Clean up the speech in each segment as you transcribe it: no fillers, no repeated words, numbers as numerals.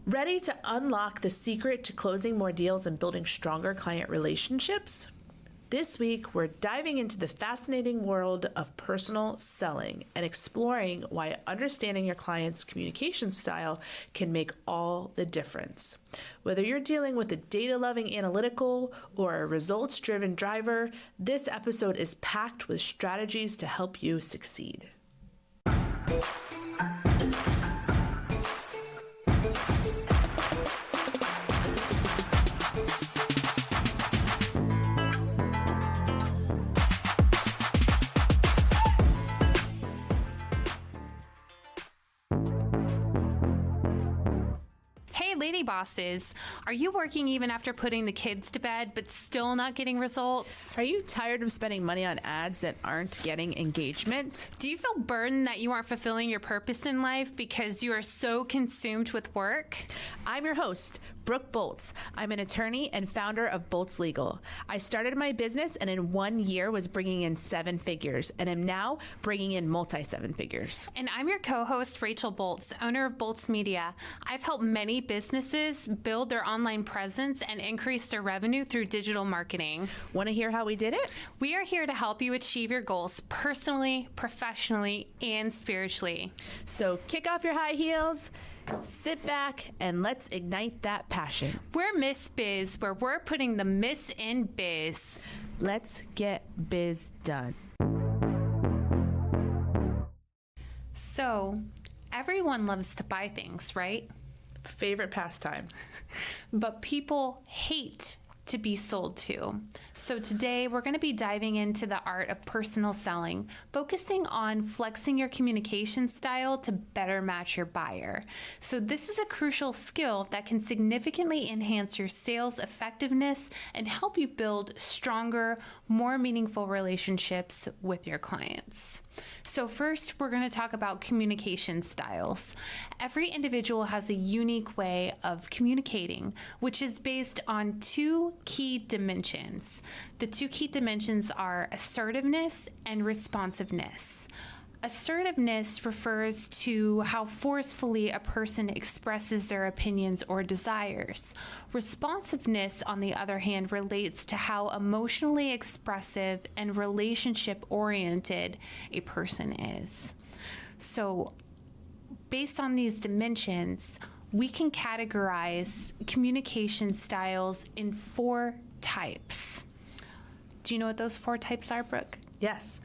Ready to unlock the secret to closing more deals and building stronger client relationships? This week, we're diving into the fascinating world of personal selling and exploring why understanding your client's communication style can make all the difference. Whether you're dealing with a data-loving analytical or a results-driven driver, this episode is packed with strategies to help you succeed. Lady bosses, are you working even after putting the kids to bed but still not getting results? Are you tired of spending money on ads that aren't getting engagement? Do you feel burdened that you aren't fulfilling your purpose in life because you are so consumed with work? I'm your host, Brooke Boltz. I'm an attorney and founder of Boltz Legal. I started my business and in 1 year was bringing in 7 figures and am now bringing in multi-7 figures. And I'm your co-host, Rachel Boltz, owner of Boltz Media. I've helped many businesses build their online presence and increase their revenue through digital marketing. Want to hear how we did it? We are here to help you achieve your goals personally, professionally, and spiritually. So kick off your high heels, sit back, and let's ignite that passion. We're Miss Biz, where we're putting the Miss in biz. Let's get biz done. So, everyone loves to buy things, right? Favorite pastime. But people hate to be sold to. So today we're going to be diving into the art of personal selling, focusing on flexing your communication style to better match your buyer. So this is a crucial skill that can significantly enhance your sales effectiveness and help you build stronger, more meaningful relationships with your clients. So first, we're going to talk about communication styles. Every individual has a unique way of communicating, which is based on 2 key dimensions. The 2 key dimensions are assertiveness and responsiveness. Assertiveness refers to how forcefully a person expresses their opinions or desires. Responsiveness, on the other hand, relates to how emotionally expressive and relationship-oriented a person is. So, based on these dimensions, we can categorize communication styles in 4 types. Do you know what those 4 types are, Brooke? Yes.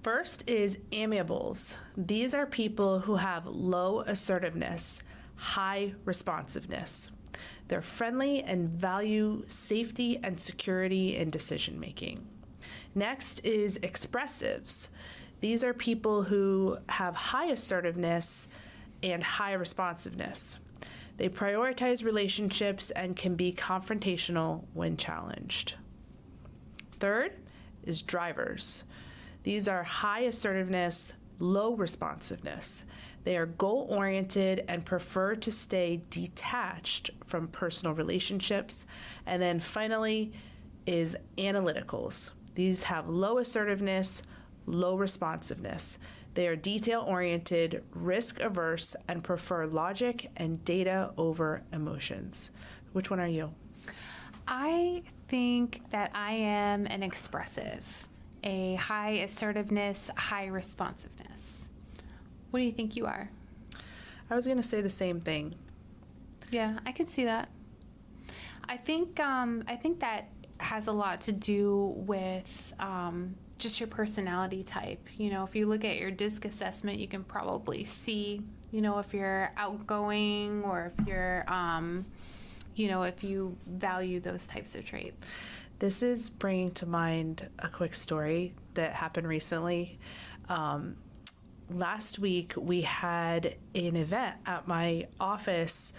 First is amiables. These are people who have low assertiveness, high responsiveness. They're friendly and value safety and security in decision making. Next is expressives. These are people who have high assertiveness and high responsiveness. They prioritize relationships and can be confrontational when challenged. Third is drivers. These are high assertiveness, low responsiveness. They are goal-oriented and prefer to stay detached from personal relationships. And then finally is analyticals. These have low assertiveness, low responsiveness. They are detail-oriented, risk-averse, and prefer logic and data over emotions. Which one are you? I think that I am an expressive. A high assertiveness, high responsiveness. What do you think you are? I was going to say the same thing. Yeah, I could see that. I think that has a lot to do with just your personality type. You know, if you look at your DISC assessment, you can probably see, you know, if you're outgoing or if you're, if you value those types of traits. This is bringing to mind a quick story that happened recently. Last week, we had an event at my office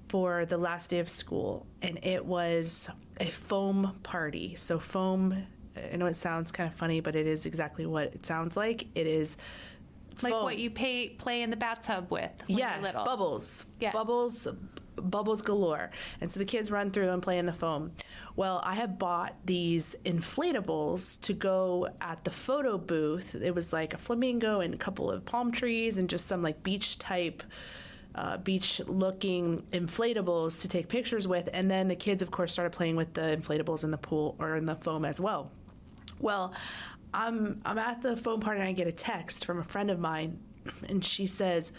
for the last day of school, and it was a foam party. So foam, I know it sounds kind of funny, but it is exactly what it sounds like. It is like foam. What you play in the bathtub with when you're little. Bubbles. Yes. Bubbles galore. And so the kids run through and play in the foam. Well, I have bought these inflatables to go at the photo booth. It was like a flamingo and a couple of palm trees and just some like beach type beach-looking inflatables to take pictures with, and then the kids, of course, started playing with the inflatables in the pool or in the foam as well. Well, I'm at the foam party and I get a text from a friend of mine, and she says,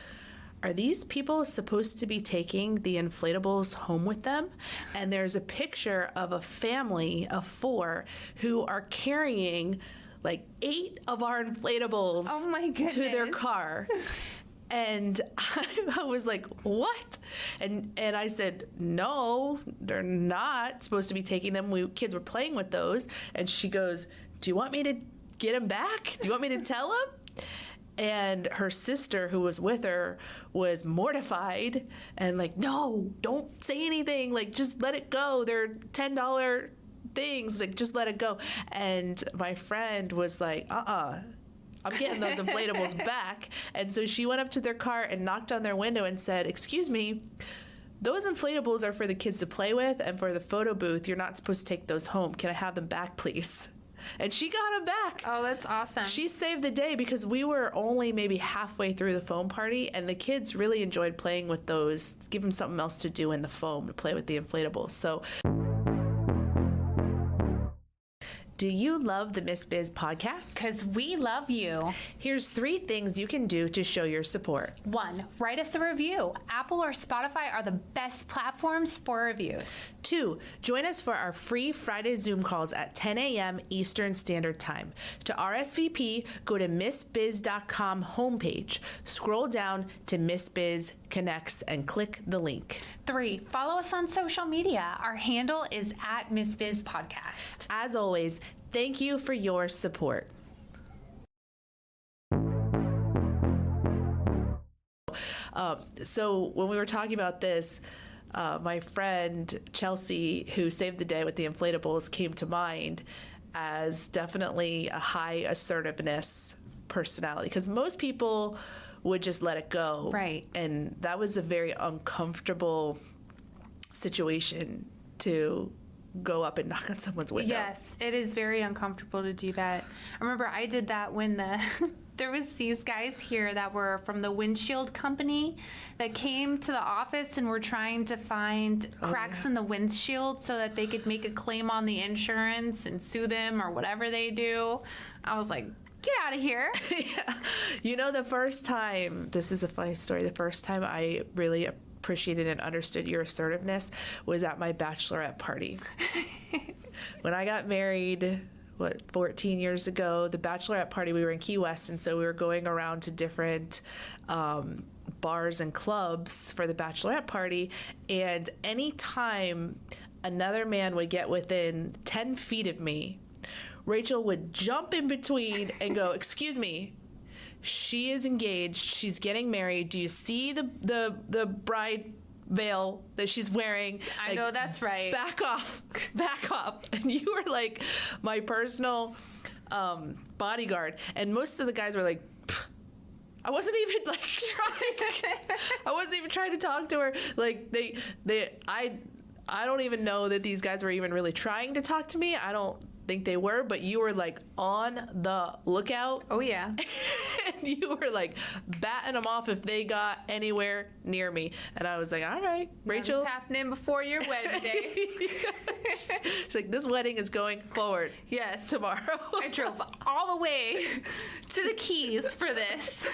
"Are these people supposed to be taking the inflatables home with them?" And there's a picture of a family of 4 who are carrying like 8 of our inflatables Oh my to their goodness. car. And I was like, "What?" And I said, "No, they're not supposed to be taking them. Kids were playing with those." And she goes, "Do you want me to get them back? Do you want me to tell them?" And her sister, who was with her, was mortified and like, "No, don't say anything. Like, just let it go. They're $10 things. Like, just let it go." And my friend was like, "I'm getting those inflatables back." And so she went up to their car and knocked on their window and said, "Excuse me, those inflatables are for the kids to play with, and for the photo booth, you're not supposed to take those home. Can I have them back, please?" And she got them back. Oh, that's awesome. She saved the day because we were only maybe halfway through the foam party, and the kids really enjoyed playing with those, give them something else to do in the foam to play with the inflatables. So, do you love the Miss Biz podcast? Because we love you. Here's 3 things you can do to show your support. 1, write us a review. Apple or Spotify are the best platforms for reviews. 2, join us for our free Friday Zoom calls at 10 a.m. Eastern Standard Time. To RSVP, go to MissBiz.com homepage, scroll down to Miss Biz Connects, and click the link. 3, follow us on social media. Our handle is at Miss Biz Podcast. As always, thank you for your support. So when we were talking about this, my friend Chelsea, who saved the day with the inflatables, came to mind as definitely a high assertiveness personality, because most people would just let it go. Right. And that was a very uncomfortable situation to go up and knock on someone's window. Yes, it is very uncomfortable to do that. I remember I did that when there was these guys here that were from the windshield company that came to the office and were trying to find cracks in the windshield so that they could make a claim on the insurance and sue them or whatever they do. I was like, get out of here. Yeah. You know, the first time, this is a funny story, the first time I really appreciated and understood your assertiveness was at my bachelorette party. When I got married, 14 years ago, the bachelorette party, we were in Key West, and so we were going around to different bars and clubs for the bachelorette party, and anytime another man would get within 10 feet of me, Rachel would jump in between and go, "Excuse me, she is engaged. She's getting married. Do you see the bride veil that she's wearing?" I know that's right. Back off, back off. And you were like my personal bodyguard. And most of the guys were like, "Pfft." I wasn't even like trying. I wasn't even trying to talk to her. Like I don't even know that these guys were even really trying to talk to me. I don't think they were, but you were like on the lookout. Oh, yeah. And you were like batting them off if they got anywhere near me. And I was like, all right, Rachel. It's happening before your wedding day. She's like, this wedding is going forward. Yes. Tomorrow. I drove all the way to the Keys for this.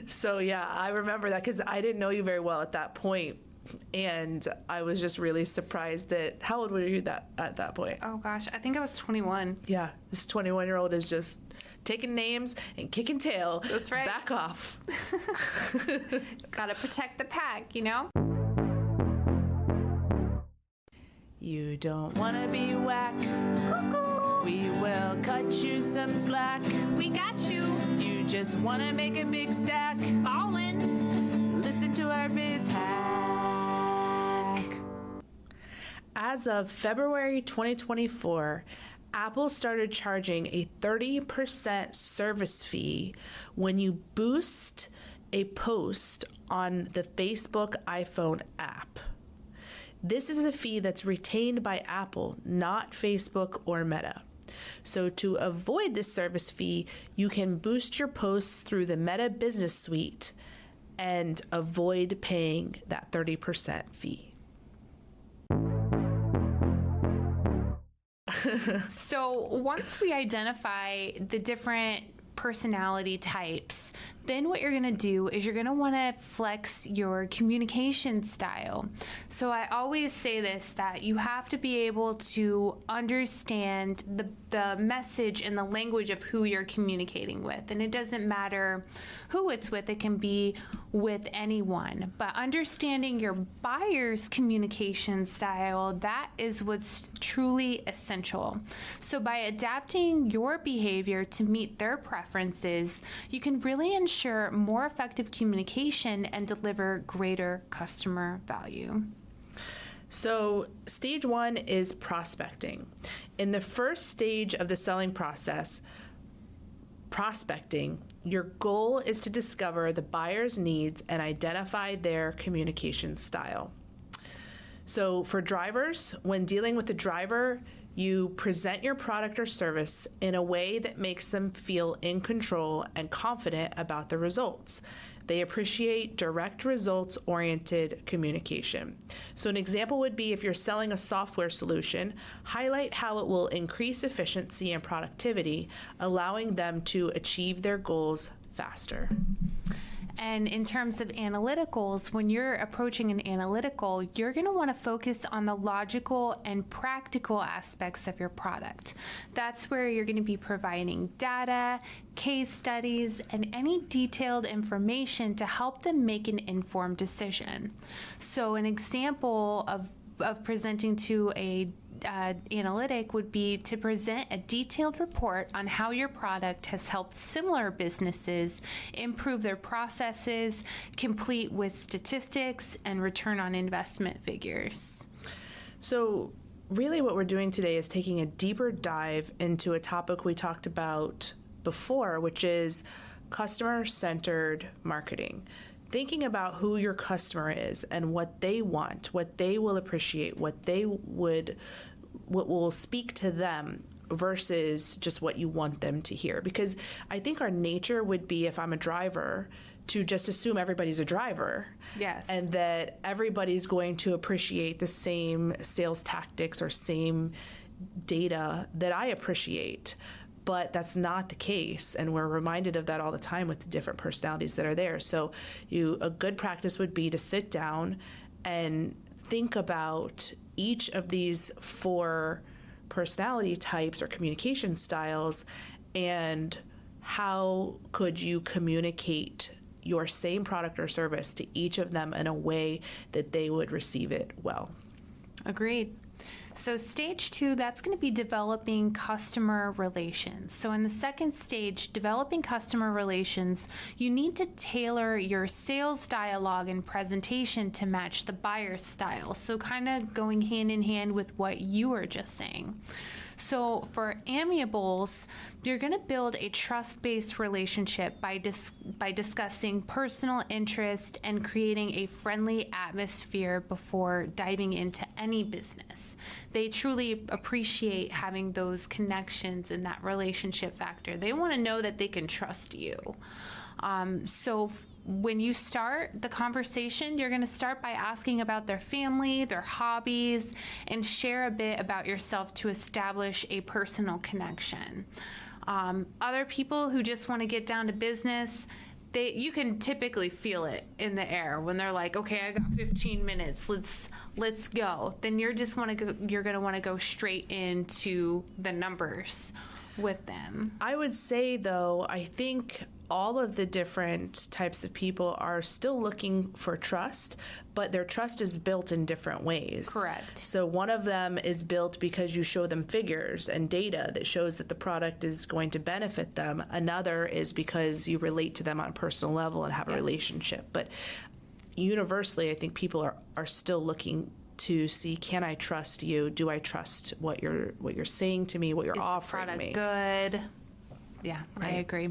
So, yeah, I remember that because I didn't know you very well at that point. And I was just really surprised that, how old were you at that point? Oh, gosh. I think I was 21. Yeah, this 21-year-old is just taking names and kicking tail. That's right. Back off. Gotta protect the pack, you know? You don't want to be whack. We will cut you some slack. We got you. You just want to make a big stack. Ballin'. Listen to our biz hack. As of February 2024, Apple started charging a 30% service fee when you boost a post on the Facebook iPhone app. This is a fee that's retained by Apple, not Facebook or Meta. So to avoid this service fee, you can boost your posts through the Meta Business Suite and avoid paying that 30% fee. So once we identify the different personality types, then what you're going to do is you're going to want to flex your communication style. So I always say this, that you have to be able to understand the message and the language of who you're communicating with. And it doesn't matter who it's with, it can be with anyone. But understanding your buyer's communication style, that is what's truly essential. So by adapting your behavior to meet their preferences, you can really ensure more effective communication and deliver greater customer value. So stage 1 is prospecting. In the first stage of the selling process, prospecting, your goal is to discover the buyer's needs and identify their communication style. So for drivers, when dealing with a driver, you present your product or service in a way that makes them feel in control and confident about the results. They appreciate direct results-oriented communication. So an example would be if you're selling a software solution, highlight how it will increase efficiency and productivity, allowing them to achieve their goals faster. And in terms of analyticals, when you're approaching an analytical, you're going to want to focus on the logical and practical aspects of your product. That's where you're going to be providing data, case studies, and any detailed information to help them make an informed decision. So an example of presenting to a analytic would be to present a detailed report on how your product has helped similar businesses improve their processes, complete with statistics and return on investment figures. So really what we're doing today is taking a deeper dive into a topic we talked about before, which is customer-centered marketing. Thinking about who your customer is and what they want, what they will appreciate, what will speak to them versus just what you want them to hear. Because I think our nature would be, if I'm a driver, to just assume everybody's a driver. Yes. And that everybody's going to appreciate the same sales tactics or same data that I appreciate. But that's not the case, and we're reminded of that all the time with the different personalities that are there. So a good practice would be to sit down and think about each of these 4 personality types or communication styles, and how could you communicate your same product or service to each of them in a way that they would receive it well. Agreed. So stage 2, that's going to be developing customer relations. So in the second stage, developing customer relations, you need to tailor your sales dialogue and presentation to match the buyer's style. So kind of going hand in hand with what you were just saying. So for amiables, you're going to build a trust-based relationship by discussing personal interest and creating a friendly atmosphere before diving into any business. They truly appreciate having those connections and that relationship factor. They want to know that they can trust you. When you start the conversation, you're going to start by asking about their family, their hobbies, and share a bit about yourself to establish a personal connection. Other people who just want to get down to business, you can typically feel it in the air when they're like, okay, I got 15 minutes, let's go. Then you're going to want to go straight into the numbers with them. I would say, though, I think all of the different types of people are still looking for trust, but their trust is built in different ways. Correct. So one of them is built because you show them figures and data that shows that the product is going to benefit them. Another is because you relate to them on a personal level and have a relationship. But universally, I think people are still looking to see, can I trust you? Do I trust what you're saying to me, what you're offering me? Is the product good? Yeah, right. I agree.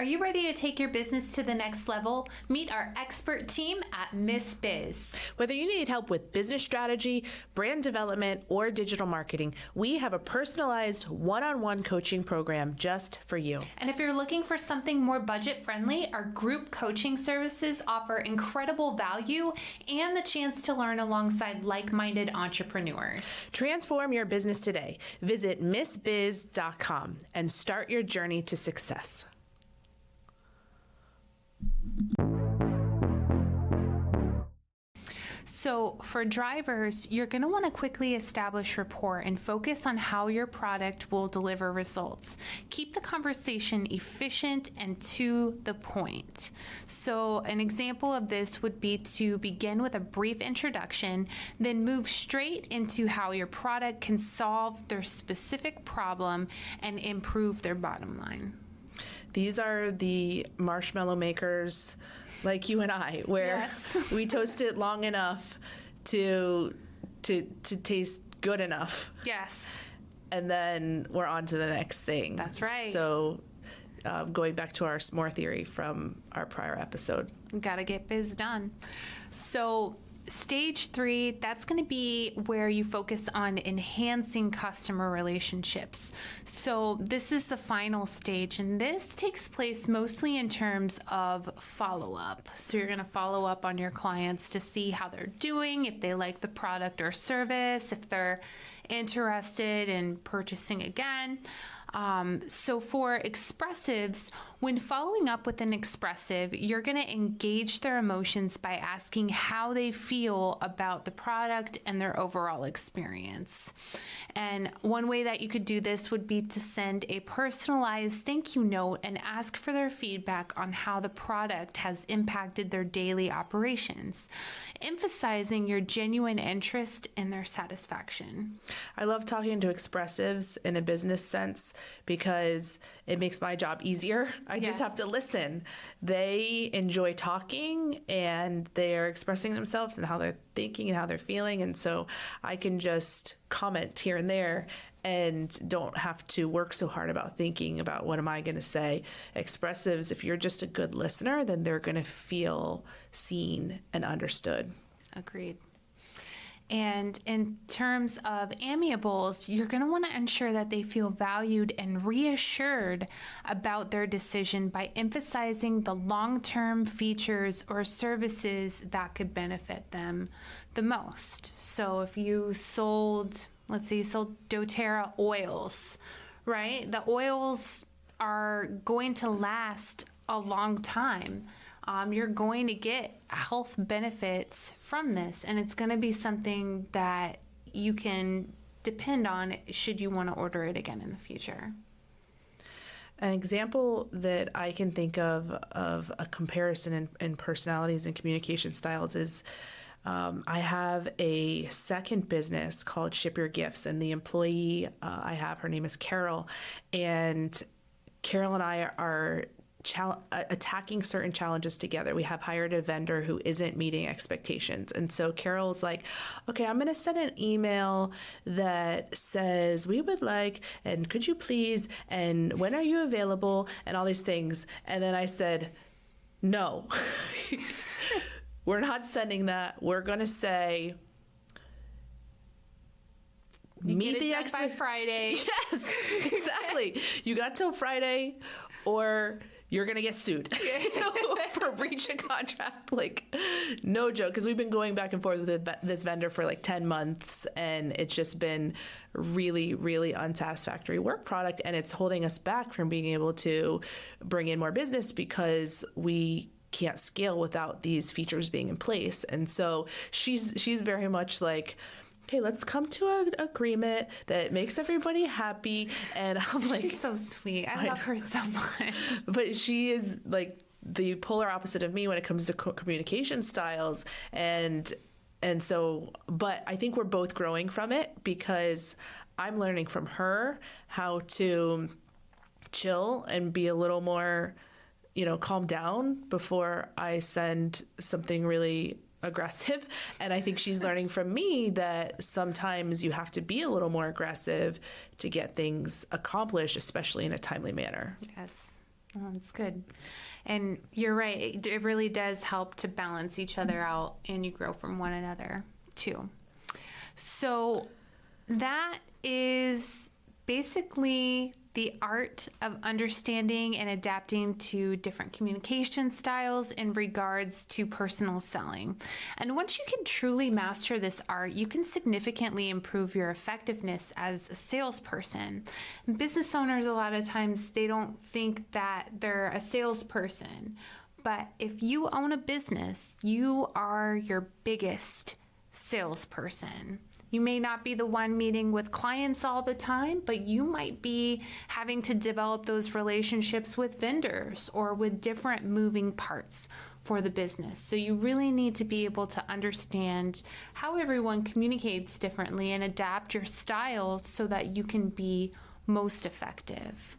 Are you ready to take your business to the next level? Meet our expert team at Miss Biz. Whether you need help with business strategy, brand development, or digital marketing, we have a personalized one-on-one coaching program just for you. And if you're looking for something more budget friendly, our group coaching services offer incredible value and the chance to learn alongside like-minded entrepreneurs. Transform your business today. Visit missbiz.com and start your journey to success. So for drivers, you're going to want to quickly establish rapport and focus on how your product will deliver results. Keep the conversation efficient and to the point. So an example of this would be to begin with a brief introduction, then move straight into how your product can solve their specific problem and improve their bottom line. These are the marshmallow makers like you and I, where Yes. we toast it long enough to taste good enough, Yes. and then we're on to the next thing. That's right. So going back to our s'more theory from our prior episode. Gotta get biz done. So stage 3, that's going to be where you focus on enhancing customer relationships. So this is the final stage, and this takes place mostly in terms of follow-up. So you're going to follow up on your clients to see how they're doing, if they like the product or service, if they're interested in purchasing again. So for expressives, when following up with an expressive, you're going to engage their emotions by asking how they feel about the product and their overall experience. And one way that you could do this would be to send a personalized thank you note and ask for their feedback on how the product has impacted their daily operations, emphasizing your genuine interest in their satisfaction. I love talking to expressives in a business sense because it makes my job easier. I just Yes. have to listen. They enjoy talking and they're expressing themselves and how they're thinking and how they're feeling. And so I can just comment here and there and don't have to work so hard about thinking about what am I going to say. Expressives, if you're just a good listener, then they're going to feel seen and understood. Agreed. And in terms of amiables, you're going to want to ensure that they feel valued and reassured about their decision by emphasizing the long-term features or services that could benefit them the most. So if you sold, let's say you sold doTERRA oils, right? The oils are going to last a long time. You're going to get health benefits from this, and it's going to be something that you can depend on should you want to order it again in the future. An example that I can think of a comparison in personalities and communication styles is I have a second business called Ship Your Gifts, and the employee I have, her name is Carol, and Carol and I are attacking certain challenges together. We have hired a vendor who isn't meeting expectations. And so Carol's like, okay, I'm going to send an email that says, we would like, and could you please, and when are you available, and all these things. And then I said, no, we're not sending that. We're going to say, Get it done by Friday. Yes, exactly. You got till Friday, or you're going to get sued for breach of contract. Like, no joke, because we've been going back and forth with this vendor for like 10 months, and it's just been really, really unsatisfactory work product, and it's holding us back from being able to bring in more business because we can't scale without these features being in place. And so she's very much like, okay, let's come to an agreement that makes everybody happy. And I'm like, She's so sweet. I love her so much. but she is like the polar opposite of me when it comes to communication styles. And so, but I think we're both growing from it because I'm learning from her how to chill and be a little more, calm down before I send something really aggressive. And I think she's learning from me that sometimes you have to be a little more aggressive to get things accomplished, especially in a timely manner. Yes. Oh, that's good. And you're right. It really does help to balance each other out, and you grow from one another too. So that is basically the art of understanding and adapting to different communication styles in regards to personal selling. And once you can truly master this art, you can significantly improve your effectiveness as a salesperson. And business owners, a lot of times, they don't think that they're a salesperson. But if you own a business, you are your biggest salesperson. You may not be the one meeting with clients all the time, but you might be having to develop those relationships with vendors or with different moving parts for the business. So you really need to be able to understand how everyone communicates differently and adapt your style so that you can be most effective.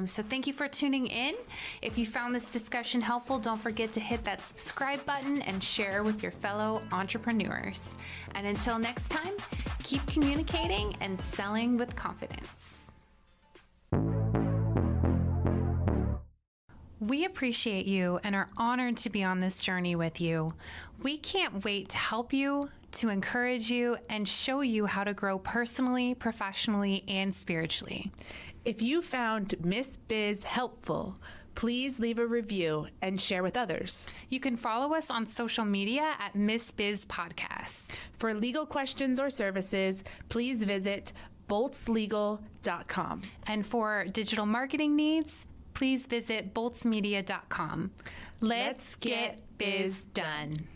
So thank you for tuning in. If you found this discussion helpful, don't forget to hit that subscribe button and share with your fellow entrepreneurs. And until next time, keep communicating and selling with confidence. We appreciate you and are honored to be on this journey with you. We can't wait to help you, to encourage you, and show you how to grow personally, professionally, and spiritually. If you found Miss Biz helpful, please leave a review and share with others. You can follow us on social media at Miss Biz Podcast. For legal questions or services, please visit boltslegal.com. And for digital marketing needs, please visit boltsmedia.com. Let's get biz done.